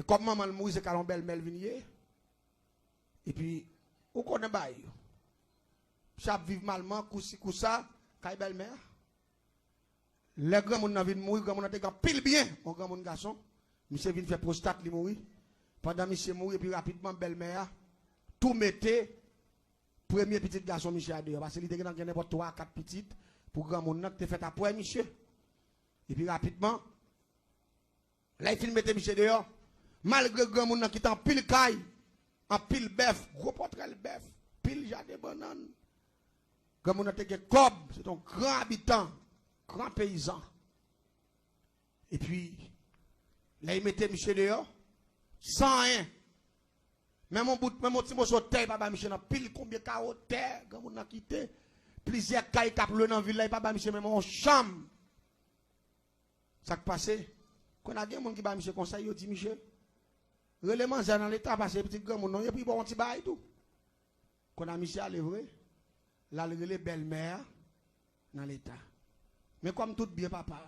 Mais comme maman le mourir, c'est qu'à belle-mère venir. Et puis, où qu'on est bail? Chaque vive malement, ça, quand belle-mère. Les grands moun nan vin mourir, grand moun nan te gan pile bien, mon grand moun garçon. Monsieur vin faire prostate li mourir. Pendant monsieur mourir, puis rapidement belle-mère, tout mettait premier petit garçon monsieur à dehors. Parce qu'il était dans n'importe 3, 4 petites, pour grand moun nan te fait après monsieur. Et puis rapidement, là il mettait monsieur dehors. Malgré grand moun nan qui en pile caille, en pile bœuf, gros portrait bœuf, pile jardin banane. Grand moun nan te gen cob, c'est un grand habitant. Grand paysan. Et puis, là, il mettait Michel dehors, sans rien. Même mon petit morceau de terre, papa Michel, pile combien de carreaux de terre, quand on a quitté, plusieurs cailles qui dans la ville, là, papa Michel, même en chambre. Ça qui passe, quand on a des gens qui va Michel conseil, il dit Michel, relèvement dans l'état, parce que petit grand monde, il a pris pour un petit bail et tout. Quand on a Michel à l'œuvre, là, il relève belle-mère dans l'état. Mais comme tout bien, papa,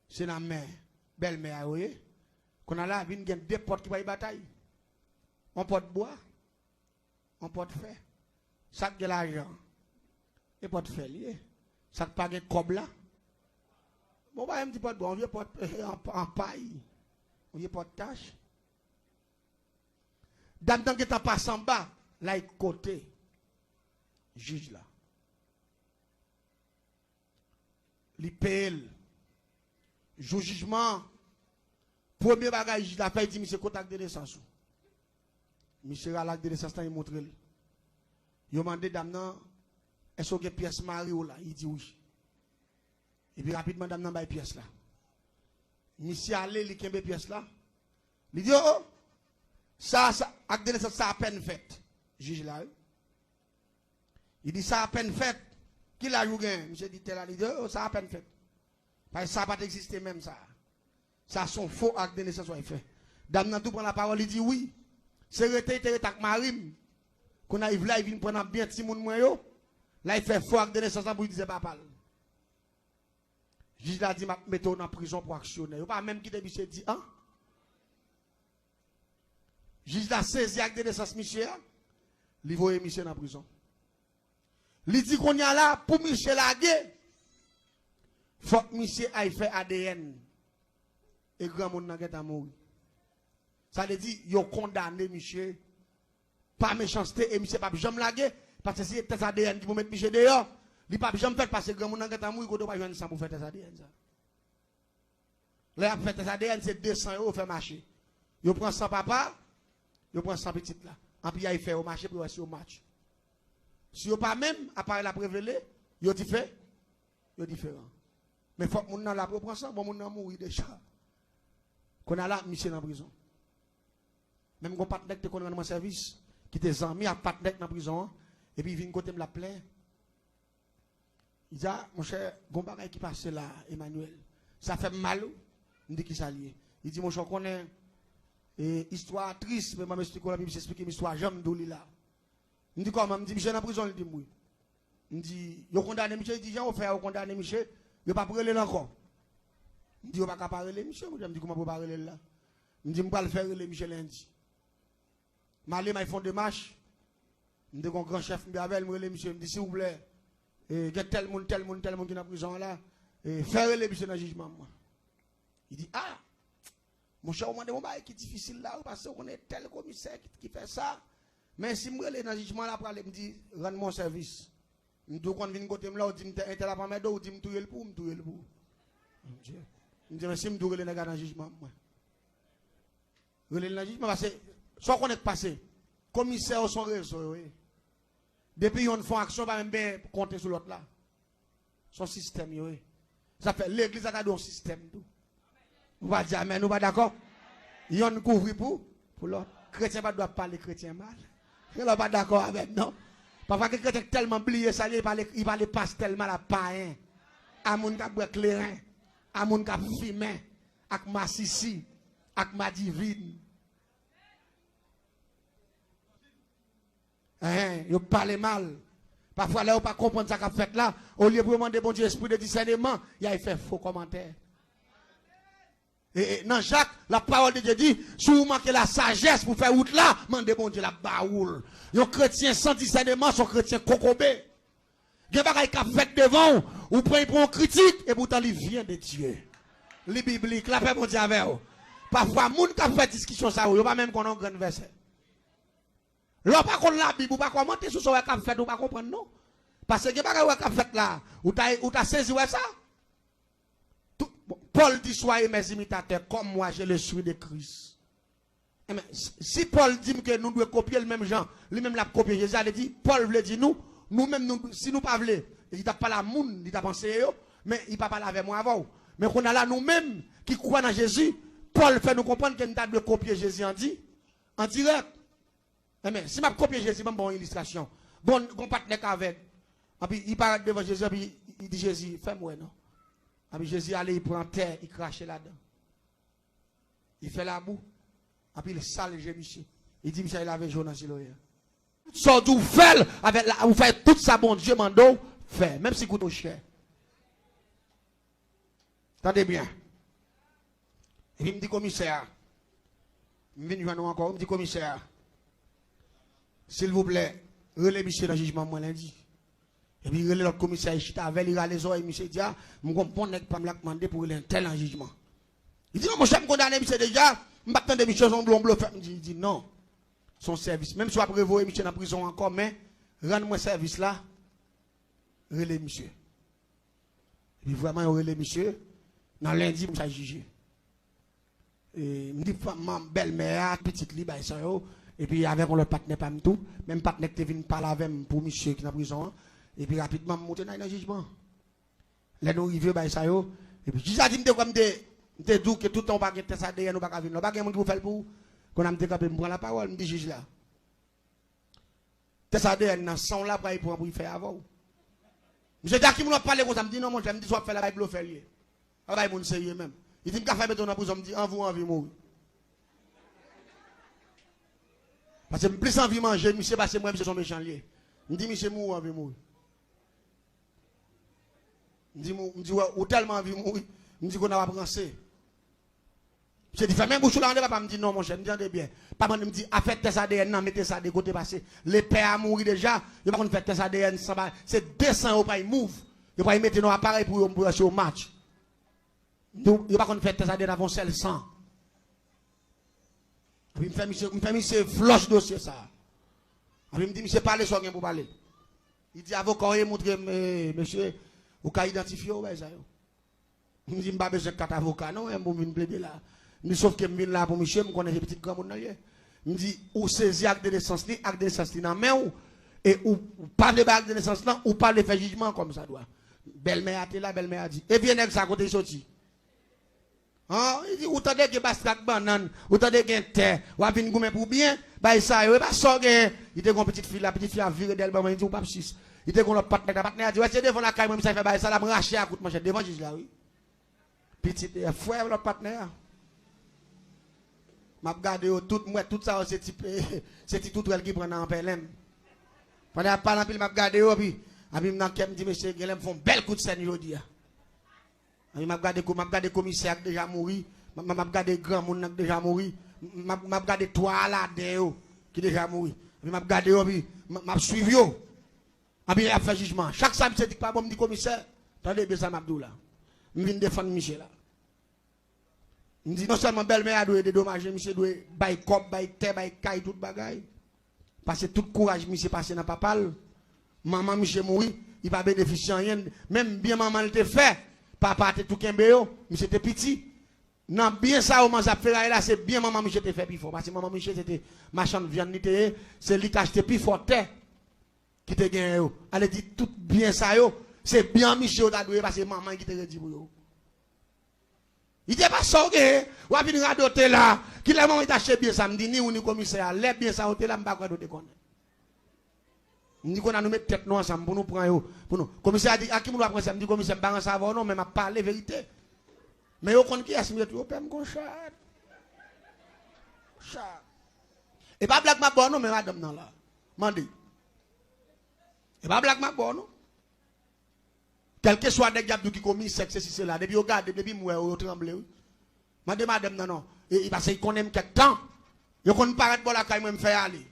c'est la mère, belle-mère, vous voyez, qu'on a là, il y a deux portes qui vont y bataille. On porte bois, on porte fer, sac de l'argent, et porte fer lié, sac pas de cob là. Bon, bah, un petit porte bois, on vient porte en paille, on vient porte tâche. Dame, tant que tu passes en bas, là, il côté, juge là. L'IPL, jugement, premier bagage, la fait dit, monsieur, contact de naissance. Monsieur, à l'acte de naissance, il montre. Il a demandé, dame, est-ce que pièce Mario là? Il dit oui. Et puis rapidement, dame, il pièce là. Monsieur, allez, il a pièce là. Il dit, oh, ça, acte de naissance, ça a peine fait. Juge là. Il dit, ça a peine fait. Qui l'a joué? Monsieur dit, tel a dit, oh, ça a peine fait. Parce que ça n'a pas existé même ça. Ça son faux acte de naissance soit fait. Dame nan tout prend la parole, il dit oui. C'est rete tak marim. Qu'on arrive là, il vient prendre bien petit moun mwen yo. Là, il fait faux acte de naissance pour lui dire papa. Juge l'a dit, mettez-vous en prison pour actionner. Vous pas même quitter monsieur dit, hein? Juge l'a saisi acte de naissance, monsieur. Il voit monsieur en prison. Il dit qu'on y a là, pour Michel Lagué, il faut que Michel aille faire ADN. Et grand monde n'a mort. Ça veut dire, il a condamné Michel, pas méchanceté, et Michel pas jamais lagué, parce que si c'est ADN qui vous mettre Michel dehors, il pas jamais fait parce que grand monde n'a mort, il ne peut pas jouer ça pour faire tes ADN. Là, faire tes ADN, c'est 200 € faire marcher. Il prend 100 papa, il prend 100 petites là. En puis, il fait au marché pour voir au match. Si vous pas même, à part la prévélée, vous différent. Vous différent. Mais il faut que vous n'ayez pas prendre ça, bon, vous n'ayez mourir déjà. Qu'on a là, monsieur dans la prison. Même quand partenaire qui est dans mon service, qui était amis à partenaire dans la prison, et puis il vient côté me la plaît. Il dit, ah, mon cher, Gombaray qui passe là, Emmanuel, ça fait mal, il dit qu'il s'allie. Il dit, mon cher, qu'on est histoire triste, mais je m'explique une histoire, j'aime d'où là. Je dis comment? Je dis, Michel dans la prison, il dit oui. Je dis, il a condamné Michel, il dit, j'ai offert, il a condamné Michel, il n'a pas parlé encore. Je dis, il n'a pas parlé Michel, je dis, comment on peut parler là? Je dis, je ne vais pas le faire Michel lundi. Malé, ils font des marches. Je dis, un grand chef, je dis, Michel, je dis, s'il vous plaît, il y a tel monde qui est dans la prison là, faire Michel dans le jugement. Il dit, ah, mon cher, on m'a dit, qui est difficile là, parce qu'on est tel commissaire qui fait ça. Mais si je suis dans le jugement, là, je me dis, rends mon service. Je dis, quand je viens côté là, je dis, je la pas mettre, je dis, je le pour, je le pour. Je dis, mais si je suis dans le jugement, moi. Je suis dans le jugement, parce que, soit qu'on est passé, commissaire son réseau, oui. Depuis on fait action, pas même bien compter sur l'autre là. Son système, oui. Ça fait l'église a un système. Vous va dire, mais nous pas d'accord. Il y a un couvre pour l'autre. Chrétien ne doit pas parler chrétien mal. Je ne suis pas d'accord avec non. Parfois que chrétien tellement oublié ça, il va les passer tellement à païen. À mon cap boire clairin, à mon cap fumé, avec ma sissi, avec ma divine. Vous parlez mal. Parfois, là, vous ne pas comprendre ce qu'on fait là. Au lieu de demander bon Dieu, esprit de discernement, il a fait faux commentaires. Et dans Jacques, la parole de Dieu dit, si vous manquez la sagesse pour faire route là, mandez bon Dieu la baoule. Un chrétien sans discernement, son chrétien cocobé. Il y a des choses qui fait devant, ou prenez pour un critique, et pourtant il vient de Dieu. Les bibliques, la paix mon Dieu avec vous. Parfois, les gens qui fait discussion, ça, ou pas même qu'on a un grand verset. Là, pas qu'on la Bible, ou pas commenter sur ce qu'on fait, ou pas comprendre, non. Parce que il y a des choses qui fait là, ou t'as saisi ça. Paul dit, soyez mes imitateurs, comme moi, je le suis de Christ. Si Paul dit que nous devons copier le même genre, lui-même l'a copié, Jésus a dit, Paul veut dire nous-mêmes, si nous ne pas voulons, il n'a pas la moune, il n'a pas pensé, mais il n'a pas parlé avec moi avant. Mais qu'on a là nous-mêmes qui croient dans Jésus, Paul fait nous comprendre que nous devons copier Jésus en direct. Mais si je copie Jésus, je une illustration. Bon, on partenaire avec. Il parle devant Jésus, il dit Jésus, fais-moi, non? Jésus allait, il prend terre, il crache là-dedans. Il fait la boue. Et puis il sale Michel. Il dit, Michel, il avait jaune dans le Soit vous faites, vous faites tout ça, bon Dieu, mando, fait, même si vous coûte cher. Attendez bien. Et puis il me dit, commissaire, il me dit encore, il me dit, commissaire, s'il vous plaît, relais Michel dans le jugement, moi, lundi. Et puis, il l'autre commissaire, il a les oreilles, monsieur dit, je comprends pas me demander pour un tel en jugement. Il dit, non, mon cher, me condamne, monsieur déjà, je ne m'attends pas monsieur, son blond bleu. Il dit, non, son service. Même si on va prévoir, monsieur, dans la prison encore, mais, rends-moi service là, relais, monsieur. Et puis, vraiment, relais, monsieur, dans lundi, je vais juger. Et, je dis, ma belle-mère, petite libre, et puis, avec le partenaire, pas tout, même partenaire qui vient parler avec pour monsieur qui est dans la prison. Et puis rapidement, je monte dans le jugement. Là, nous arrivons, et puis, je dis, comme te dis que tout le temps, pas de test ADN, nous pas venir. Pas de monde qui vous fait pour qu'on a me capable de prendre la parole, me dit juge là. Test ADN, sans là, pour faire avant. Je dis à qui nous parle comme ça, me dit non, mon je me dis, soit faire la Bible, faire lié. Ah, mon sérieux même. Il dit, me faire mettre dans la prison, me dit, en vous, envie mourir. Parce que plus envie manger, monsieur, parce que moi, monsieur, son méchant lié. Me dit, monsieur, mourir, envie mourir. Je dis, ou tellement envie de mourir, je dis qu'on a pensé. Je dis, fais même bouche là, on me dit non, mon cher, je me dis bien. Pas me dit, faites tes ADN, non, mettez ça de côté parce que les pères a mouru déjà, il va faire tes ADN, c'est 200 euros par move. Il va mettre nos appareils pour acheter au match. Il va faire tes ADN avant celle 100. Puis il me fait monsieur floche dossier ça. Puis il me dit, monsieur, parlez sur rien pour parler. Il dit, avocat, il montre, monsieur, vous pouvez identifier, ça. Je me dis, je n'ai pas besoin de 4 avocats, non, je vais plaider là. Sauf que je suis là pour monsieur, je connais des petits grands monde. Je me dis, ou saisir acte de naissance, acte de naissance, dans la main, et ou pas de acte de naissance, ou pas de faire jugement comme ça doit. Belle-mère a été là, belle-mère a dit, et bien, elle ça côté sorti. Il dit, ou t'as des bastrak banane, ou t'as des terre, ou à venir gommer pour bien, bah ça, il pas sortir, il était une petite fille, la petite fille a viré d'elle, il dit, ou pas 6. Il était qu'on a partenaire a dit, ouais, c'est devant la caille, moi, ça fait ça, la braché à coup de manchette, devant juste là, oui. Petit, frère, l'autre partenaire. M'a regardé tout ça, c'est tout elle qui prend en PLM. Pendant la parole, m'a regardé, puis m'a dit, monsieur, il me font bel coup de scène, il dit. M'a regardé commissaire qui déjà mouru, m'a regardé grand monde qui déjà mouru, m'a regardé toi là, qui déjà mouru. M'a regardé, puis m'a suivi. Il a fait jugement. Chaque samedi, je dis pas bon, me dit commissaire, attendez, bien ça m'abdou là. Je viens défendre Michel là. Je dis non seulement belle-mère a dédommagé, monsieur doit bailler cop, bailler terre, bailler caille, tout bagaille. Parce que tout courage, monsieur passé dans papa. Maman, monsieur mourit, il va bénéficier rien. Même bien maman le fait, papa était tout kembéo, monsieur était petit. Non, bien ça, au moins ça fait là, c'est bien maman, monsieur était fait plus fort. Parce que maman, monsieur c'était machin de viande, c'est lui qui achetait plus fort terre. Qui te gagne, elle dit tout bien ça, c'est bien Michel qui parce que maman qui te dit pour yo. Il n'est pas sorti, ou à venir radoter là, qui l'a maman acheté bien ça, me dit ni ou ni commissaire, les bien ça, hôtel là, m'pas quoi d'autre connaît. Ni qu'on a nous mettre tête nous ensemble pour nous prendre pour nous. Commissaire a dit à qui nous prendre ça, me dit commissaire pas en savoir non, mais m'a parler vérité. Mais yo connaît qui est-ce me dit, père mon chat. Chat. Et pas blague ma bonne non, mais madame non là. Mandi. Et pas blague ma bonne non. Quel que soit des gars qui commis sexe si c'est là, depuis regarde, depuis moi au tremble. Madame, non, non. Et parce qu'il connaît quelque temps. Il connaît pas de la caille, me faire aller.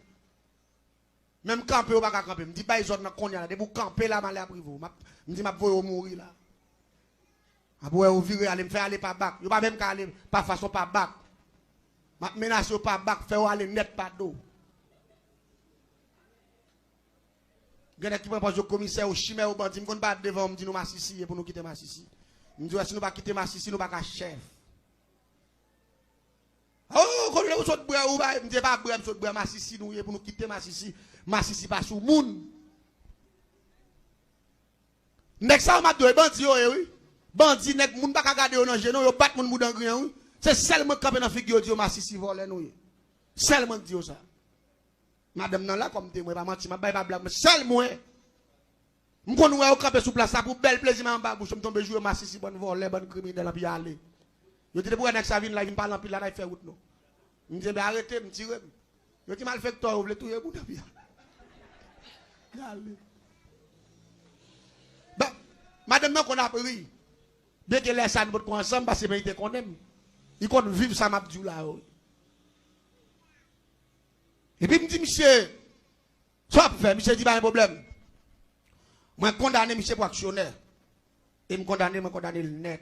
Même camper ou pas camper. Me dit pas ils ont qu'on y a de vous camper là mal après vous. Me dit m'a voyer mourir là. Après vous virer aller me faire aller pas bac. Yo pas même aller pas façon pas bac. M'a menacer pas bac faire aller net pas d'eau. Gade qui prend au commissaire au chimère au bandit, me connaît pas devant me dit nous Massissi pour nous quitter Massissi. Me dit si nous pas quitter Massissi nous pas ka chef. Oh, quand vous saute bois ou pas, me dit pas bois, me saute bois Massissi nous pour nous quitter Massissi. Massissi pas sous moun. Nek ça m'a deux bandits oui. Bandits nek moun pas ka garder au genou, yo bat moun dans grand oui. C'est seulement camper dans figure dit Massissi voler nous. Seulement dit ça. Madame nan là comme témoin pas menti, m'a pas blague, seulement me connait au camper sous place ça pour bel plaisir en bas bouche me tomber jouer Massissi bonne voler bonne criminel puis aller. Yo dit pour nek ça vinn là, vinn parler en pile là, il fait route non. Me dit arrêtez, me tirer. Yo dit mal fait toi, vous voulez tout bout puis allez. Bah, madame non qu'on a pris. Dès que les ça nous ensemble parce que mérite qu'on aime. Il compte vivre ça m'a dit là. Et puis, il me dit, monsieur, soit fait, monsieur dit, pas un problème. Moi, condamné, monsieur, pour actionnaire. Et me condamné le net.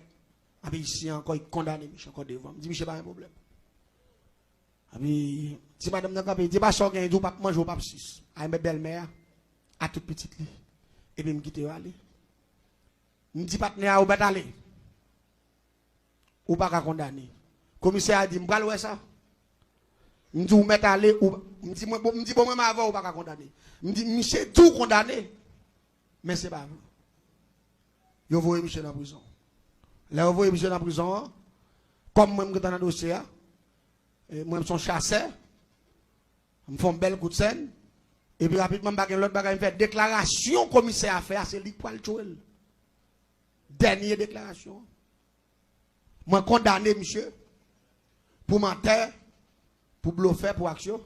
Et puis, ici, encore, il condamné, monsieur, encore devant. Il me dit, monsieur, pas un problème. Et puis, si madame n'a pas dit, pas ça, il dit, pas manger, pas 6. À ma belle-mère, à toute petite lit. Et puis, il me quitte, aller. Il me dit, partenaire, ou pas aller. Ou pas condamné. Le commissaire a dit, je vais ça. Je dis, vous mettez aller, je dis, bon, moi, avant, ou pas condamné. Je dis, monsieur, tout condamné. Mais ce n'est pas vrai. Vous voyez monsieur dans la prison. Là, vous voyez monsieur dans la prison, comme moi, je suis dans le dossier, moi, je suis chasseur, je fais un bel coup de scène, et puis rapidement, l'autre bagage, fait déclaration, commissaire à faire, c'est lui qui le dernière déclaration. Moi, condamné, monsieur, pour mentir, pour bluffer, pour action.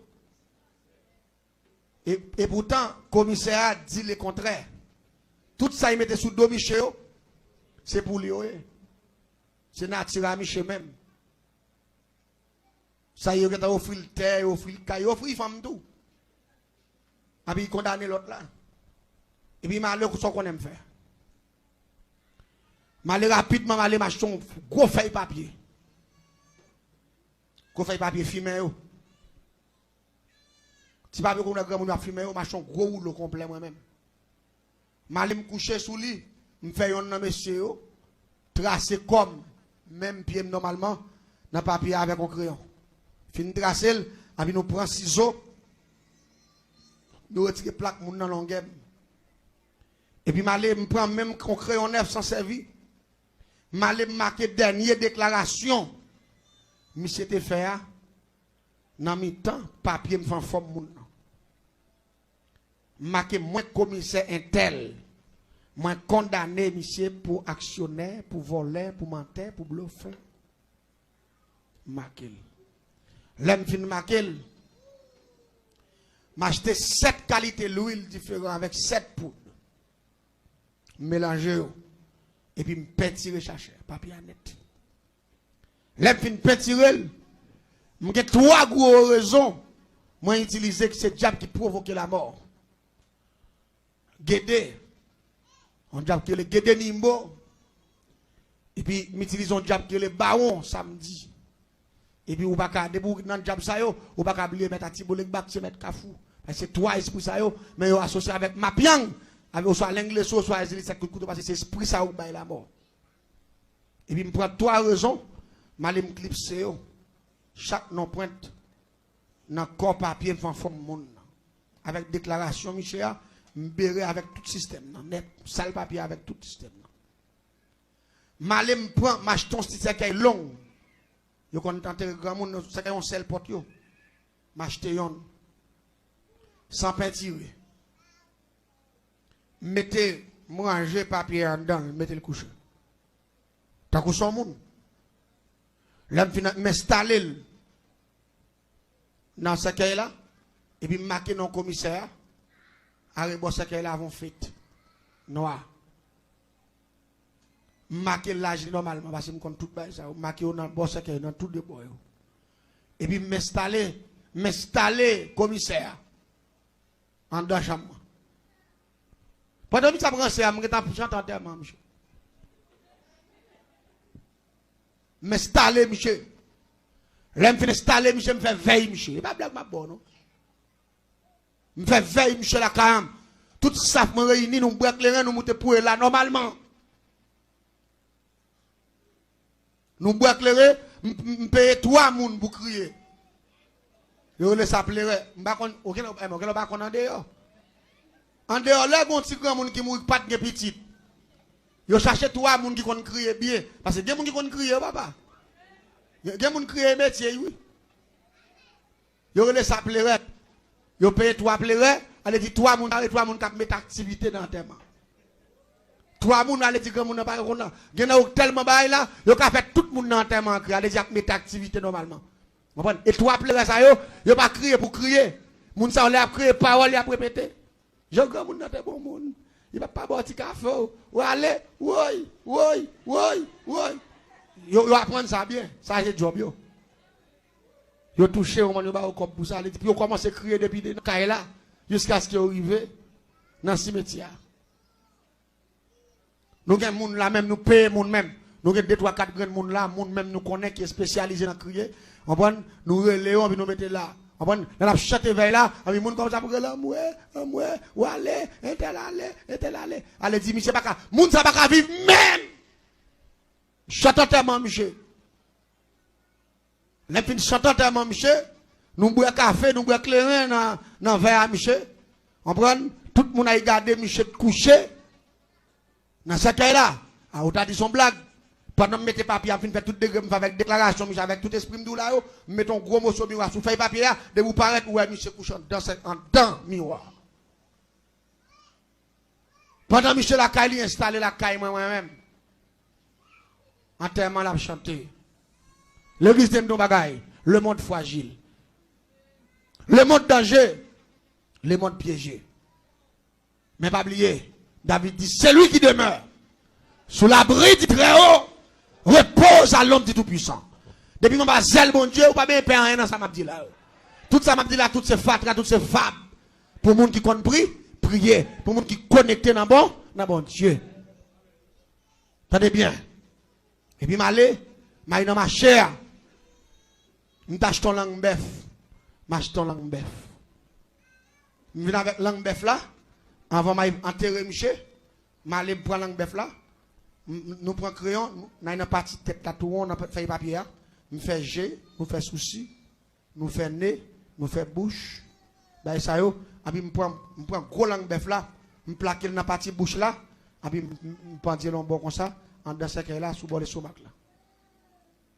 Et pourtant, le commissaire a dit le contraire. Tout ça, il mettait sous dos Michel, c'est pour lui. C'est naturel à Michel même. Ça, il a offert le terre, il a offert le caille, il a offert la femme tout. Et puis, il condamne l'autre là. Et puis, il m'a dit ce qu'on aime faire. Il m'a dit rapidement, il m'a dit gros feuille papier. Gros feuille papier fumé. Si pas qu'on a grand monde à fumer, machin gros rouleau complet moi-même. M'aller me coucher sous lit, me faire un monsieur tracer comme même pied normalement dans papier avec un crayon. Fin tracer, puis nous prend ciseaux, nous retirer plaque moun dans longueur. Et puis m'aller me prend même un crayon neuf sans servir. M'aller marquer dernière déclaration. Monsieur te fait dans mi temps papier me fait forme moun. Marqué moins commissaire intel, moins condamné monsieur pour actionnaire, pour voler, pour mentir, pour bluffer. Marqué. L'aime fin marqué. M'acheter 7 qualités d'huile différentes avec 7 poudres. Mélanger et puis me peinturer chercher papier net. L'aime fin peinturer. M'ai 3 gros raisons moi utiliser que c'est diable qui provoque la mort. Guédé, on diable que le Guédé Nimbo, et puis m'utilisons diable que le baron samedi, et puis ou pas qu'à debout dans le diable ça yo, ou pas qu'à oublier mettre à Tibolek bak se mettre kafou, parce que c'est 3 esprits ça yo, mais yo associé avec Mapiang, avec soit l'anglais soit les ça couteau parce que c'est esprit ça ou bail la mort. Et puis me prend 3 raisons, m'aller me clipser yo, chaque non pointe dans corps papier en forme monde, avec déclaration Michel. M'béré avec tout système net sale papier avec tout système malé m'prend m'acheton sticker qui est long yo kon tenter grand monde ça qui on sel porte yo m'acheter yon sans peinture mettez manger papier en dedans mettez le coucher tant que son monde là m'installer dans ce cahier là et puis marquer non commissaire avec bon ça qu'elle avons fait noir marquer l'âge normalement parce que je compte tout ça, marquer dans bon secteur dans tout de bois. Et puis m'installer commissaire en dans chambre. Pendant que ça prend ça, je j'entends tellement monsieur. M'installer monsieur. L'aime fin installer monsieur me fait veille monsieur. Pas blague ma bonne non. Me fait veille monsieur la cam. Tout ça me réunit nous boire clair nous monter pour là normalement. Nous boire clair me payer 3 moun pour crier. Yo le s'appeler m'pa kon aucun pas kon en dehors. En dehors là gon petit grand moun qui mouri pas de petit. Yo chercher 3 moun qui kon crier bien parce que des moun qui kon crier papa. Des moun crier métier oui. Yo le s'appeler yo paye 3 plairait, allez dire 3 moun qui mettre activité dans terme. 3 moun allez dire grand moun pas kon gen tellement bail là, yo ka fait tout moun dans terme allez dire mettre activité normalement. Comprenez? Et 3 plairait ça yo pas crier pour crier. Moun ça on a crier parole y a répéter. Je grand moun dans bon moun. Il va pas boire petit café ou aller oui. Yo apprendre ça bien, ça c'est job yo. Yo touché au moment yo ba comme pour ça, puis yo commence à crier depuis dans caille là jusqu'à ce qu'il arrive dans le cimetière. Nous gagne moun là même nous paye moun même. Nous gagne 2 3 4 grand moun là, moun même nous connaît qui est spécialisé dans crier. On prend nous reléons puis nous mettons là. On prend la chanter veille là, avec moun comme ça pour là ou aller, aller. Allez dit monsieur pas moun ça pas vivre même. Chante tellement monsieur. Les fins chantant tellement monsieur, nous boire café, nous boire clairin dans verre monsieur. On prend tout le monde a regardé monsieur couché dans ce cas là. Ah, on t'a dit son blague. Pendant que mettez papier, on fait tout degré, avec déclaration, avec tout esprit de là, mettons gros mot sur le miroir, sous feuille papier là, de vous paraître ouais monsieur couchant dans miroir. Pendant que monsieur la caille installé la caille moi-même. En termes la chanter. L'église de Mbagaï, le monde fragile. Le monde danger, le monde piégé. Mais pas oublier, David dit, c'est lui qui demeure sous l'abri du Très-Haut, repose à l'homme du Tout-Puissant. Depuis mon zèle, mon Dieu, ou pas bien perdre rien dans ça m'a dit là. Tout ça m'a dit là, toutes ces fatras, toutes ces fables. Pour les gens qui compris, prier. Pour les gens qui connectent dans bon Dieu. Tenez bien. Et puis m'aller dans ma chair. M'tâche ton langue bœuf. M'achète ton langue bœuf. M'viens avec langue bœuf là. Avant m'enterrer monsieur. M'aller prendre langue bœuf là. Nous prenons crayon, nous avons une partie tête là, tout on a fait papier, nous faisons G, nous faisons souci, nous faisons nez, nous faisons bouche. Ben ça yo, puis nous prend gros langue bœuf là, nous plaquer dans la partie bouche là, puis nous prend dire bon comme ça, en dans ce cas là, sous bord de stomac là.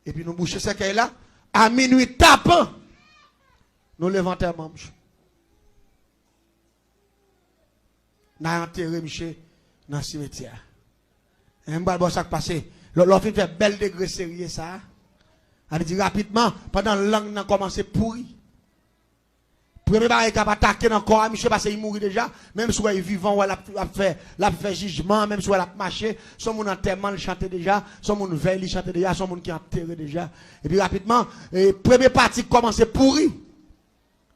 Et puis nous boucher ce cas là, à minuit tapant, nous levons tellement monsieur. Nous avons enterré monsieur dans le cimetière. Un bal ça passé. L'on fait bel degré sérieux ça. On dit rapidement pendant la langue n'a commencé pourri. Premier baril qui a attaqué dans le corps, monsieur parce qu'il mourit déjà, même si il est vivant ou il a fait jugement, même si il a marché, son monde enterrement il chantait déjà, son monde veille il chantait déjà, son monde qui enterré déjà. Et puis rapidement, premier parti qui commence pourri.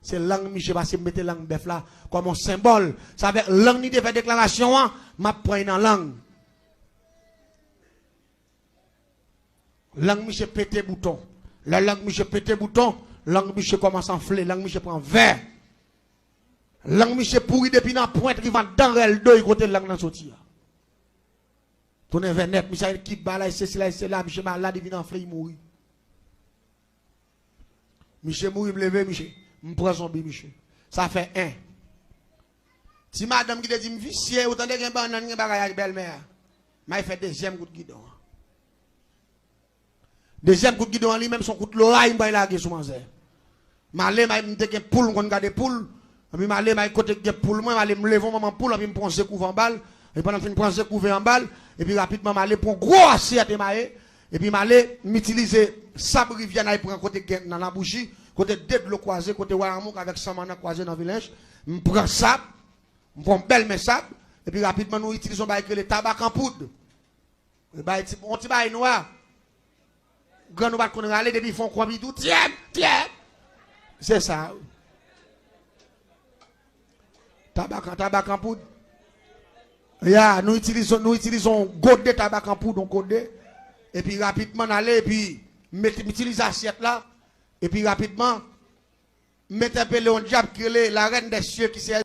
C'est langue monsieur parce qu'il mettait langue bœuf là comme un symbole. Ça veut langue ni de faire déclaration, m'a pris dans langue. Langue monsieur pété bouton. La langue monsieur pété bouton, langue monsieur commence à enfler, langue monsieur prend verre. Langue monsieur pourri depuis dans pointe qui va dans elle deux côté langue dans sortir. Tourne vers net, monsieur qui balai c'est là, monsieur malade il vient enfler il mourit. Monsieur mourit me lever monsieur, me prend son bi monsieur. Ça fait 1. Si madame qui te dit me vicier autant de gen banane gen bagay belle-mère. Mais il fait deuxième coup de guidon. Deuxième coup de guidon en lui-même, son coup de l'oreille, il va la sur mon zère. Malé, il me poule, on garde poule. Puis malé, il côté de poule, moi, je me lève maman poule, puis je prends ce coup en balle. Et pendant que je prends ce coup en balle, et puis rapidement, malé, pour gros assiette, et puis malé, m'utiliser sabre rivière, il prend côté dans la bougie, côté de l'eau croisé, côté Waramou, avec Samana croisé dans le village. Je prends sable, je prends belle mes sable, et puis rapidement, nous utilisons le tabac en poudre. On ti bail noir. Grand nous va connaître aller depuis font quoi tout. Tiens. C'est ça. Tabac en poudre. Yeah, nous utilisons goutte de tabac en poudre, on code. Et puis rapidement aller et puis utiliser assiette là et puis rapidement mettre un peu le diable qui est la reine des cieux qui s'est